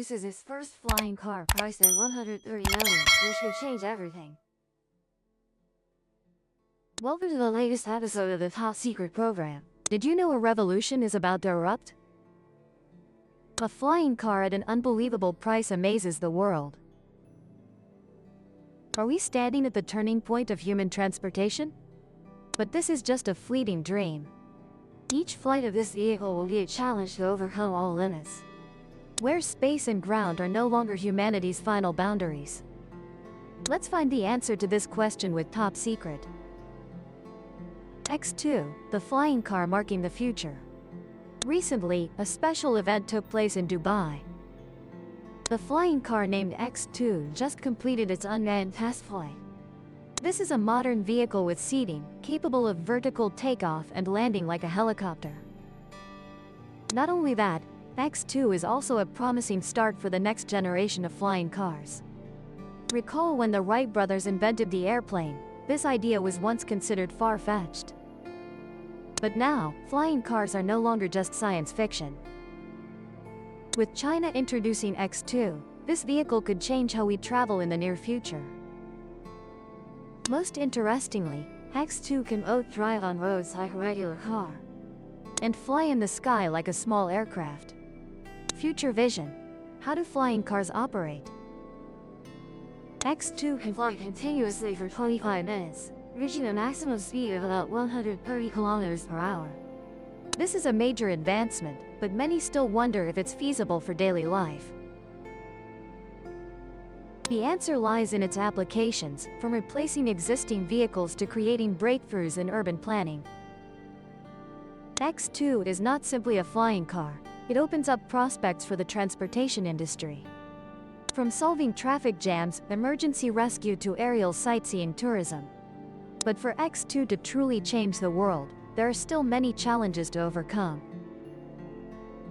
introduces its first flying car priced at 130 million, which could change everything. Welcome to the latest episode of the Top Secret program. Did you know a revolution is about to erupt? A flying car at an unbelievable price amazes the world. Are we standing at the turning point of human transportation? But this is just a fleeting dream. Each flight of this vehicle will be a challenge to overcome all limits, where space and ground are no longer humanity's final boundaries. Let's find the answer to this question with Top Secret. X2, the flying car marking the future. Recently, a special event took place in Dubai. The flying car named X2 just completed its unmanned test flight. This is a modern vehicle with seating, capable of vertical takeoff and landing like a helicopter. Not only that, X2 is also a promising start for the next generation of flying cars. Recall when the Wright brothers invented the airplane, this idea was once considered far-fetched. But now, flying cars are no longer just science fiction. With China introducing X2, this vehicle could change how we travel in the near future. Most interestingly, X2 can both drive on roads like a regular car and fly in the sky like a small aircraft. Future vision. How do flying cars operate? X2 can fly continuously for 25 minutes, reaching a maximum speed of about 130 kilometers per hour. This is a major advancement, but many still wonder if it's feasible for daily life. The answer lies in its applications, from replacing existing vehicles to creating breakthroughs in urban planning. X2 is not simply a flying car, it opens up prospects for the transportation industry. From solving traffic jams, emergency rescue to aerial sightseeing tourism. But for X2 to truly change the world, there are still many challenges to overcome.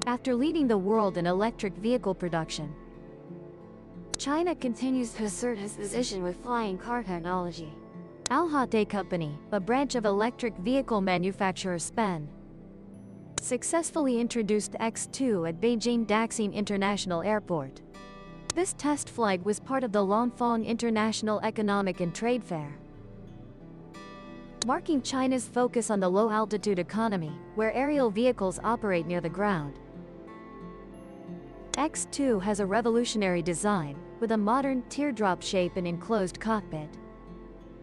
After leading the world in electric vehicle production, China continues to assert its position with flying car technology. Alhaty Company, a branch of electric vehicle manufacturer SPEN, successfully introduced X2 at Beijing Daxing International Airport. This test flight was part of the Langfang International Economic and Trade Fair, marking China's focus on the low-altitude economy, where aerial vehicles operate near the ground. X2 has a revolutionary design, with a modern teardrop shape and enclosed cockpit.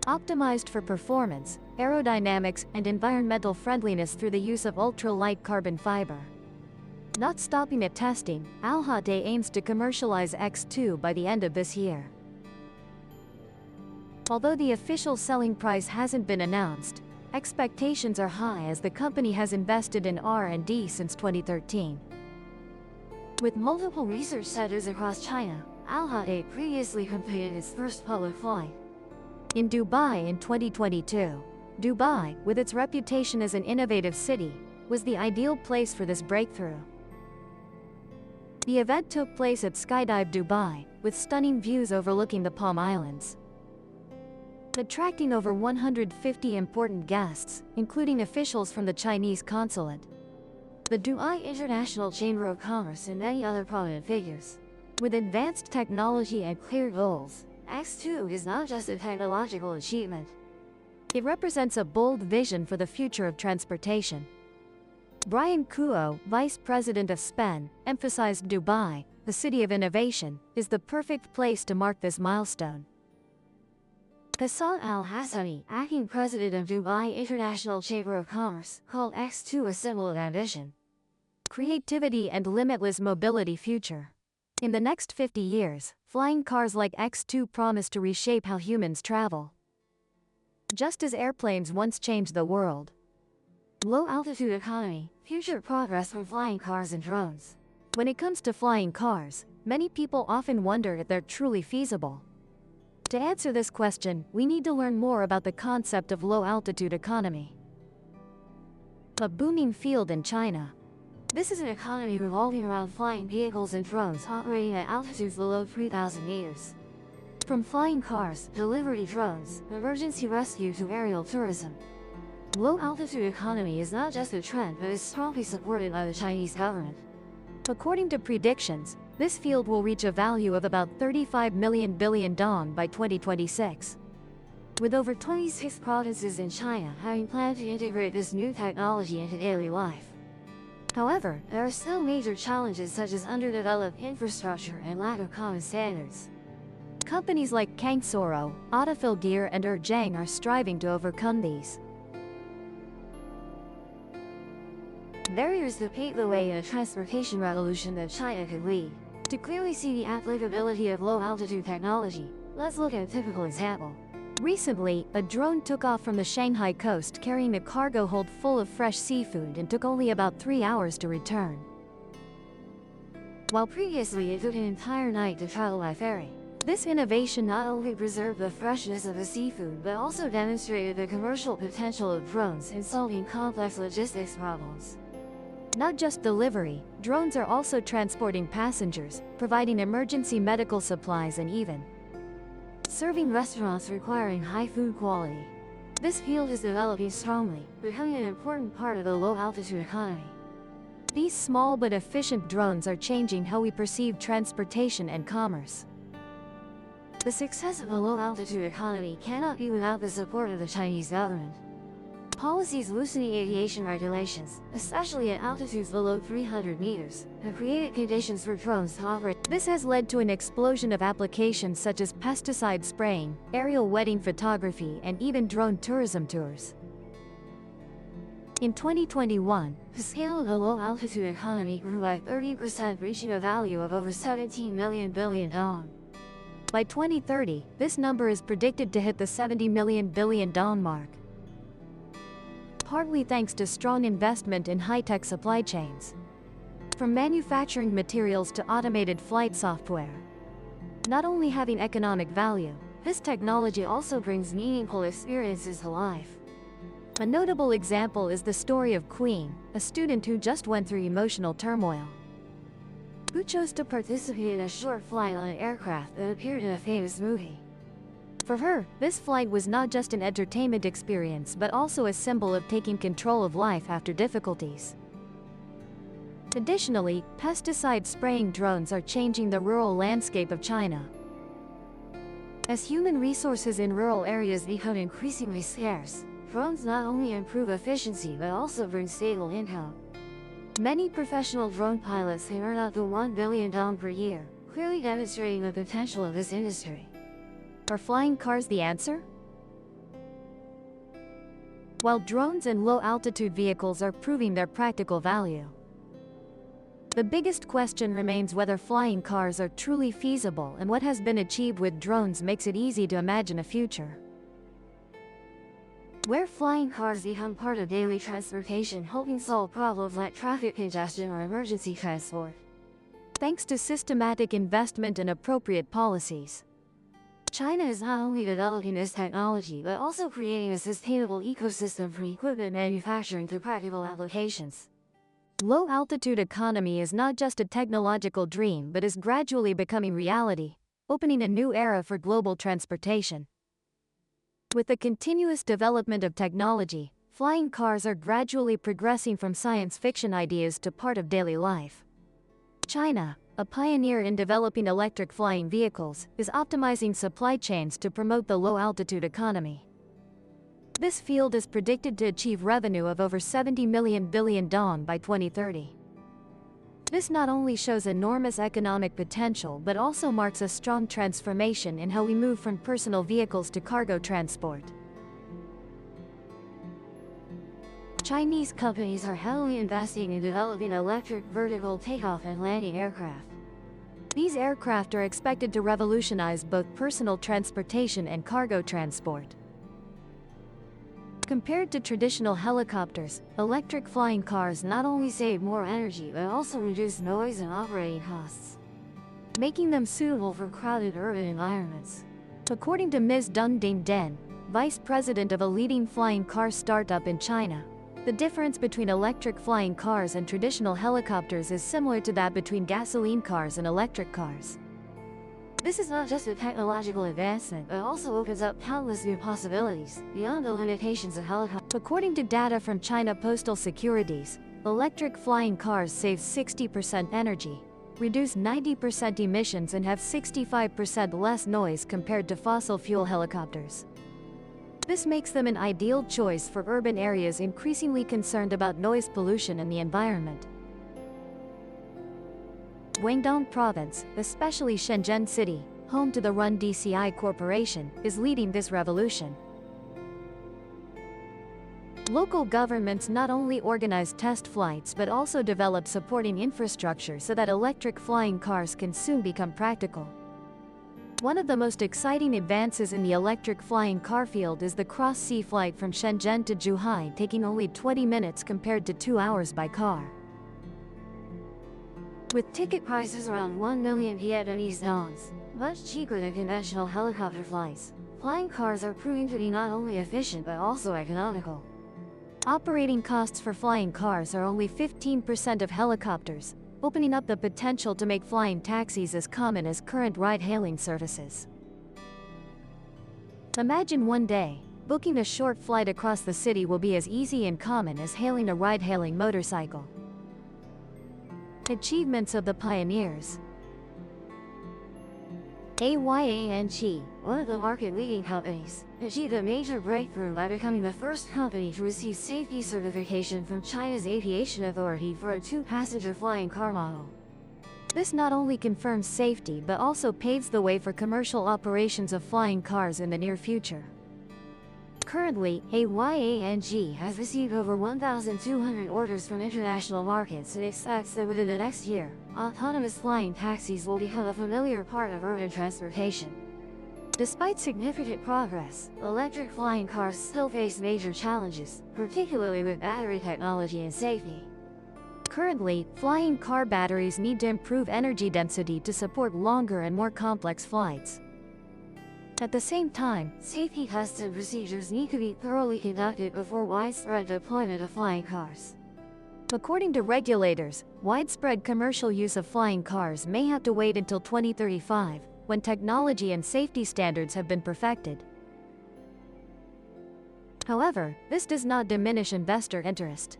Optimized for performance, aerodynamics, and environmental friendliness through the use of ultra-light carbon fiber. Not stopping at testing, Alhaty aims to commercialize X2 by the end of this year. Although the official selling price hasn't been announced, expectations are high as the company has invested in R&D since 2013. With multiple research centers across China, Alhaty previously completed its first public flight in Dubai in 2022. Dubai, with its reputation as an innovative city, was the ideal place for this breakthrough. The event took place at Skydive Dubai, with stunning views overlooking the Palm Islands, attracting over 150 important guests, including officials from the Chinese consulate, the Dubai International Chamber of Commerce, and many other prominent figures. With advanced technology and clear goals, X2 is not just a technological achievement. It represents a bold vision for the future of transportation. Brian Kuo, vice president of SPEN, emphasized Dubai, the city of innovation, is the perfect place to mark this milestone. Hassan Al-Hassani, acting president of Dubai International Chamber of Commerce, called X2 a symbol of ambition, creativity, and limitless mobility future. In the next 50 years, flying cars like X2 promise to reshape how humans travel. Just as airplanes once changed the world. Low-altitude economy, future progress from flying cars and drones. When it comes to flying cars, many people often wonder if they're truly feasible. To answer this question, we need to learn more about the concept of low-altitude economy, a booming field in China. This is an economy revolving around flying vehicles and drones operating at altitudes below 3,000 meters. From flying cars, delivery drones, emergency rescue to aerial tourism, low-altitude economy is not just a trend but is strongly supported by the Chinese government. According to predictions, This field will reach a value of about 35 million billion dong by 2026. With over 26 provinces in China having planned to integrate this new technology into daily life. However, there are still major challenges such as underdeveloped infrastructure and lack of common standards. Companies like Kangsoro, Autofill Gear and EHang are striving to overcome these barriers to pave the way in a transportation revolution that China could lead. To clearly see the applicability of low-altitude technology, let's look at a typical example. Recently, a drone took off from the Shanghai coast carrying a cargo hold full of fresh seafood and took only about 3 hours to return. While previously it took an entire night to travel by ferry. This innovation not only preserved the freshness of the seafood but also demonstrated the commercial potential of drones in solving complex logistics problems. Not just delivery, drones are also transporting passengers, providing emergency medical supplies and even serving restaurants requiring high food quality. This field is developing strongly, becoming an important part of the low-altitude economy. These small but efficient drones are changing how we perceive transportation and commerce. The success of a low-altitude economy cannot be without the support of the Chinese government. Policies loosening aviation regulations, especially at altitudes below 300 meters, have created conditions for drones to operate. This has led to an explosion of applications such as pesticide spraying, aerial wedding photography, and even drone tourism tours. In 2021, the scale of the low-altitude economy grew by 30%, reaching a value of over 17 million billion dong. By 2030, this number is predicted to hit the 70 million billion dong mark. Partly thanks to strong investment in high-tech supply chains. From manufacturing materials to automated flight software. Not only having economic value, this technology also brings meaningful experiences to life. A notable example is the story of Queen, a student who just went through emotional turmoil. Who chose to participate in a short flight on an aircraft that appeared in a famous movie. For her, this flight was not just an entertainment experience but also a symbol of taking control of life after difficulties. Additionally, pesticide spraying drones are changing the rural landscape of China. As human resources in rural areas become increasingly scarce, drones not only improve efficiency but also bring stable income. Many professional drone pilots can earn up to 1 billion dong per year, clearly demonstrating the potential of this industry. Are flying cars the answer? While drones and low-altitude vehicles are proving their practical value, the biggest question remains whether flying cars are truly feasible, and what has been achieved with drones makes it easy to imagine a future where flying cars become part of daily transportation, helping solve problems like traffic congestion or emergency transport. Thanks to systematic investment and appropriate policies, China is not only developing this technology but also creating a sustainable ecosystem for equipment manufacturing through practical applications. Low-altitude economy is not just a technological dream but is gradually becoming reality, opening a new era for global transportation. With the continuous development of technology, flying cars are gradually progressing from science fiction ideas to part of daily life. China, a pioneer in developing electric flying vehicles, is optimizing supply chains to promote the low-altitude economy. This field is predicted to achieve revenue of over 70 million billion dong by 2030. This not only shows enormous economic potential but also marks a strong transformation in how we move from personal vehicles to cargo transport. Chinese companies are heavily investing in developing electric vertical takeoff and landing aircraft. These aircraft are expected to revolutionize both personal transportation and cargo transport. Compared to traditional helicopters, electric flying cars not only save more energy but also reduce noise and operating costs, making them suitable for crowded urban environments. According to Ms. Dun Ding Den, vice president of a leading flying car startup in China, the difference between electric flying cars and traditional helicopters is similar to that between gasoline cars and electric cars. This is not just a technological advancement but also opens up countless new possibilities beyond the limitations of helicopters. According to data from China Postal Securities, electric flying cars save 60% energy, reduce 90% emissions and have 65% less noise compared to fossil fuel helicopters. This makes them an ideal choice for urban areas increasingly concerned about noise pollution and the environment. Guangdong Province, especially Shenzhen City, home to the Run DCI Corporation, is leading this revolution. Local governments not only organize test flights but also develop supporting infrastructure so that electric flying cars can soon become practical. One of the most exciting advances in the electric flying car field is the cross-sea flight from Shenzhen to Zhuhai, taking only 20 minutes compared to 2 hours by car. With ticket prices around 1 million Vietnamese dong, much cheaper than conventional helicopter flights, flying cars are proving to be not only efficient but also economical. Operating costs for flying cars are only 15% of helicopters, opening up the potential to make flying taxis as common as current ride-hailing services. Imagine one day, booking a short flight across the city will be as easy and common as hailing a ride-hailing motorcycle. Achievements of the pioneers. EHang, one of the market-leading companies, achieved a major breakthrough by becoming the first company to receive safety certification from China's Aviation Authority for a 2-passenger flying car model. This not only confirms safety but also paves the way for commercial operations of flying cars in the near future. Currently, EHang has received over 1,200 orders from international markets and expects that within the next year, autonomous flying taxis will become a familiar part of urban transportation. Despite significant progress, electric flying cars still face major challenges, particularly with battery technology and safety. Currently, flying car batteries need to improve energy density to support longer and more complex flights. At the same time, safety tests and procedures need to be thoroughly conducted before widespread deployment of flying cars. According to regulators, widespread commercial use of flying cars may have to wait until 2035, when technology and safety standards have been perfected. However, this does not diminish investor interest.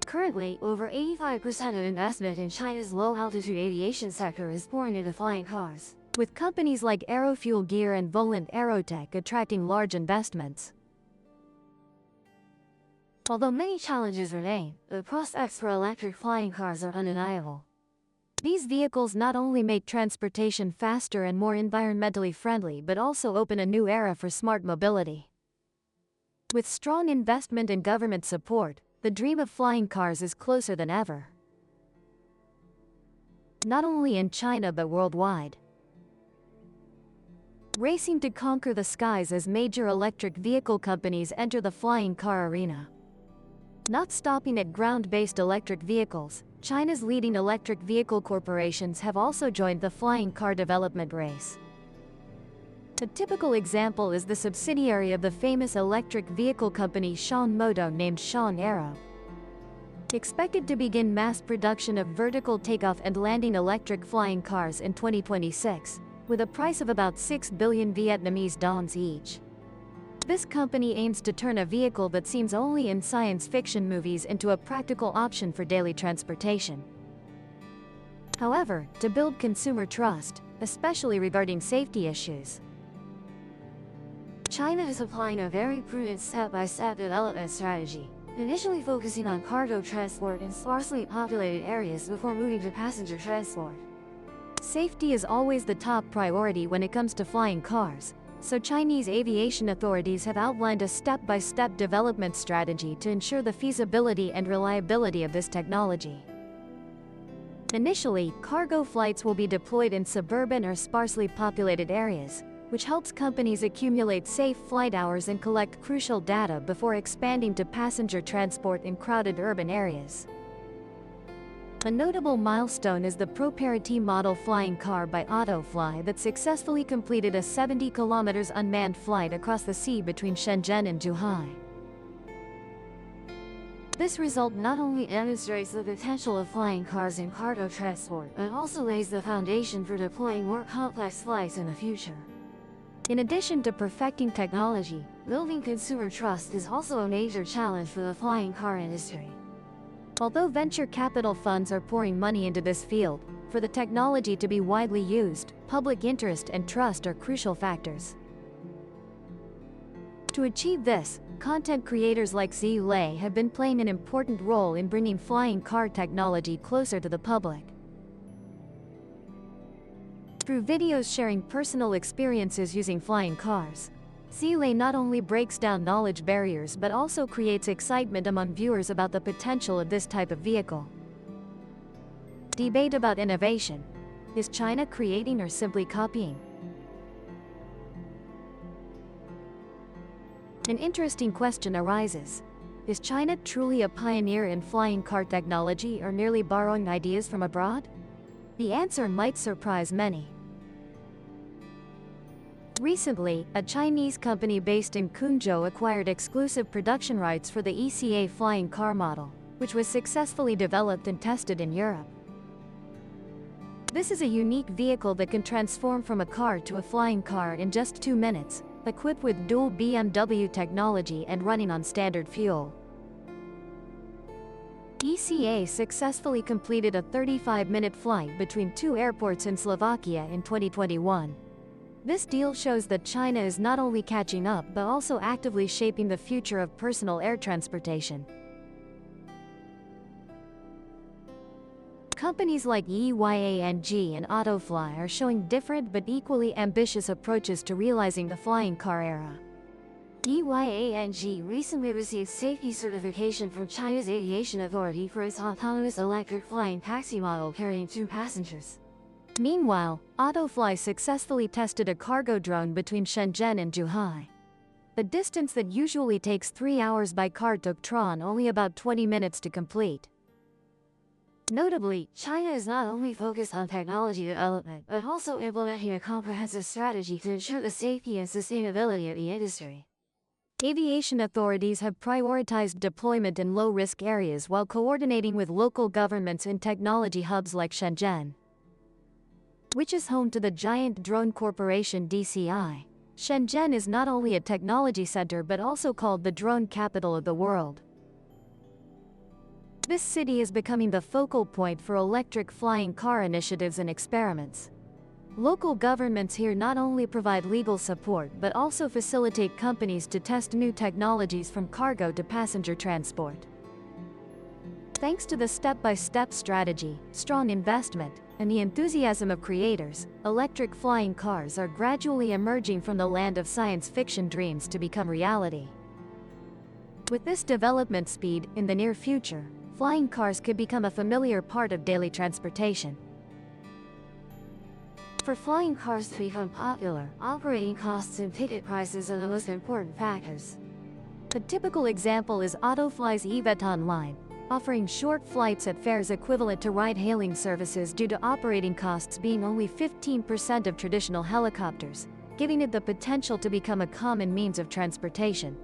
Currently, over 85% of investment in China's low-altitude aviation sector is pouring into flying cars, with companies like Aerofuel Gear and Volant Aerotech attracting large investments. Although many challenges remain, the prospects for electric flying cars are undeniable. These vehicles not only make transportation faster and more environmentally friendly but also open a new era for smart mobility. With strong investment and government support, the dream of flying cars is closer than ever. Not only in China but worldwide. Racing to conquer the skies as major electric vehicle companies enter the flying car arena. Not stopping at ground-based electric vehicles, China's leading electric vehicle corporations have also joined the flying car development race. A typical example is the subsidiary of the famous electric vehicle company Shan Moto named Shan Aero. Expected to begin mass production of vertical takeoff and landing electric flying cars in 2026, with a price of about 6 billion Vietnamese dongs each. This company aims to turn a vehicle that seems only in science fiction movies into a practical option for daily transportation. However, to build consumer trust, especially regarding safety issues, China is applying a very prudent step-by-step development strategy, initially focusing on cargo transport in sparsely populated areas before moving to passenger transport. Safety is always the top priority when it comes to flying cars, so Chinese aviation authorities have outlined a step-by-step development strategy to ensure the feasibility and reliability of this technology. Initially, cargo flights will be deployed in suburban or sparsely populated areas, which helps companies accumulate safe flight hours and collect crucial data before expanding to passenger transport in crowded urban areas. A notable milestone is the Property model flying car by Autofly that successfully completed a 70 km unmanned flight across the sea between Shenzhen and Zhuhai. This result not only demonstrates the potential of flying cars in cargo transport, but also lays the foundation for deploying more complex flights in the future. In addition to perfecting technology, building consumer trust is also a major challenge for the flying car industry. Although venture capital funds are pouring money into this field, for the technology to be widely used, public interest and trust are crucial factors. To achieve this, content creators like Zilei have been playing an important role in bringing flying car technology closer to the public. Through videos sharing personal experiences using flying cars, Zilei not only breaks down knowledge barriers but also creates excitement among viewers about the potential of this type of vehicle. Debate about innovation. Is China creating or simply copying? An interesting question arises. Is China truly a pioneer in flying car technology or merely borrowing ideas from abroad? The answer might surprise many. Recently, a Chinese company based in Quzhou acquired exclusive production rights for the EHang flying car model, which was successfully developed and tested in Europe. This is a unique vehicle that can transform from a car to a flying car in just 2 minutes, equipped with dual BMW technology and running on standard fuel. EHang successfully completed a 35-minute flight between 2 airports in Slovakia in 2021. This deal shows that China is not only catching up but also actively shaping the future of personal air transportation. Companies like EHang and Autofly are showing different but equally ambitious approaches to realizing the flying car era. EHang recently received safety certification from China's Aviation Authority for its autonomous electric flying taxi model carrying 2 passengers. Meanwhile, Autofly successfully tested a cargo drone between Shenzhen and Zhuhai. The distance that usually takes 3 hours by car took Tron only about 20 minutes to complete. Notably, China is not only focused on technology development, but also implementing a comprehensive strategy to ensure the safety and sustainability of the industry. Aviation authorities have prioritized deployment in low-risk areas while coordinating with local governments in technology hubs like Shenzhen, which is home to the giant drone corporation DCI. Shenzhen is not only a technology center but also called the drone capital of the world. This city is becoming the focal point for electric flying car initiatives and experiments. Local governments here not only provide legal support but also facilitate companies to test new technologies from cargo to passenger transport. Thanks to the step-by-step strategy, strong investment, and the enthusiasm of creators, electric flying cars are gradually emerging from the land of science fiction dreams to become reality. With this development speed, in the near future, flying cars could become a familiar part of daily transportation. For flying cars to become popular, operating costs and ticket prices are the most important factors. A typical example is Autofly's Eveton line, offering short flights at fares equivalent to ride-hailing services due to operating costs being only 15% of traditional helicopters, giving it the potential to become a common means of transportation.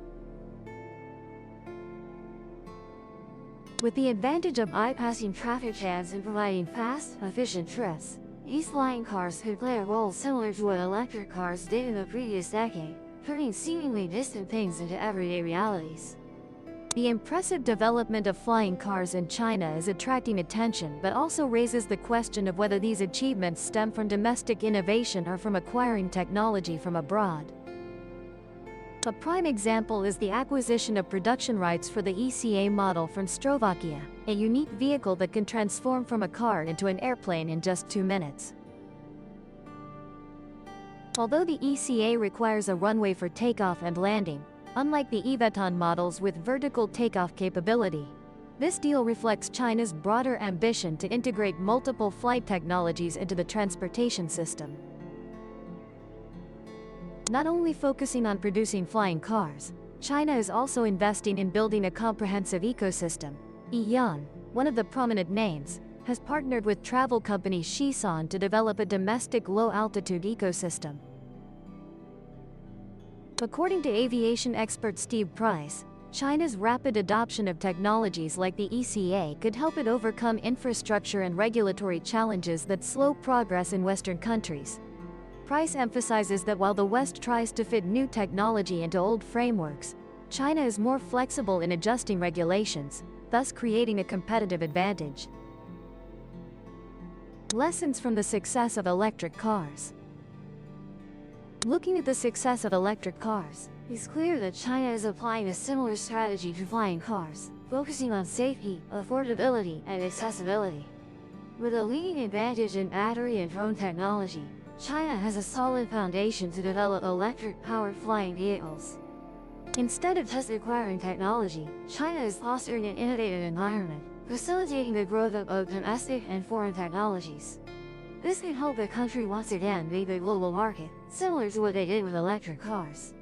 With the advantage of bypassing traffic jams and providing fast, efficient trips, these flying cars could play a role similar to what electric cars did in the previous decade, turning seemingly distant things into everyday realities. The impressive development of flying cars in China is attracting attention but also raises the question of whether these achievements stem from domestic innovation or from acquiring technology from abroad. A prime example is the acquisition of production rights for the EHang model from Slovakia, a unique vehicle that can transform from a car into an airplane in just 2 minutes. Although the EHang requires a runway for takeoff and landing, unlike the Eveton models with vertical takeoff capability, this deal reflects China's broader ambition to integrate multiple flight technologies into the transportation system. Not only focusing on producing flying cars, China is also investing in building a comprehensive ecosystem. EHang, one of the prominent names, has partnered with travel company Xishan to develop a domestic low-altitude ecosystem. According to aviation expert Steve Price, China's rapid adoption of technologies like the EHang could help it overcome infrastructure and regulatory challenges that slow progress in Western countries. Price emphasizes that while the West tries to fit new technology into old frameworks, China is more flexible in adjusting regulations, thus creating a competitive advantage. Lessons from the success of electric cars. Looking at the success of electric cars, it's clear that China is applying a similar strategy to flying cars, focusing on safety, affordability, and accessibility. With a leading advantage in battery and drone technology, China has a solid foundation to develop electric-powered flying vehicles. Instead of just acquiring technology, China is fostering an innovative environment, facilitating the growth of both domestic and foreign technologies. This can help the country once again lead the global market, similar to what they did with electric cars.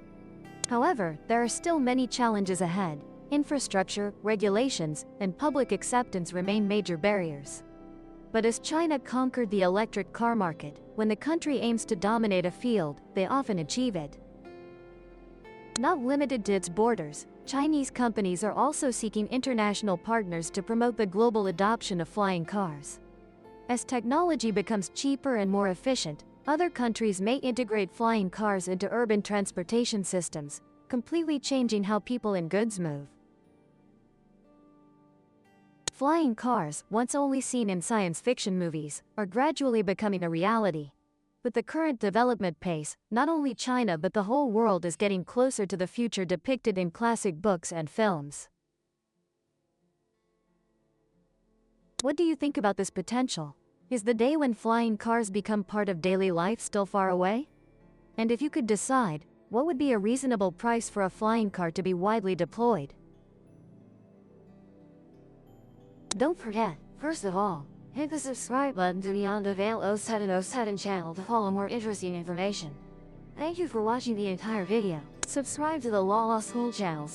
However, there are still many challenges ahead. Infrastructure, regulations, and public acceptance remain major barriers. But as China conquered the electric car market, when the country aims to dominate a field, they often achieve it. Not limited to its borders, Chinese companies are also seeking international partners to promote the global adoption of flying cars. As technology becomes cheaper and more efficient, other countries may integrate flying cars into urban transportation systems, completely changing how people and goods move. Flying cars, once only seen in science fiction movies, are gradually becoming a reality. With the current development pace, not only China but the whole world is getting closer to the future depicted in classic books and films. What do you think about this potential? Is the day when flying cars become part of daily life still far away? And if you could decide, what would be a reasonable price for a flying car to be widely deployed? Don't forget, first of all, hit the subscribe button to the On the Veil 0707 channel to follow more interesting information. Thank you for watching the entire video. Subscribe to the Law School channel.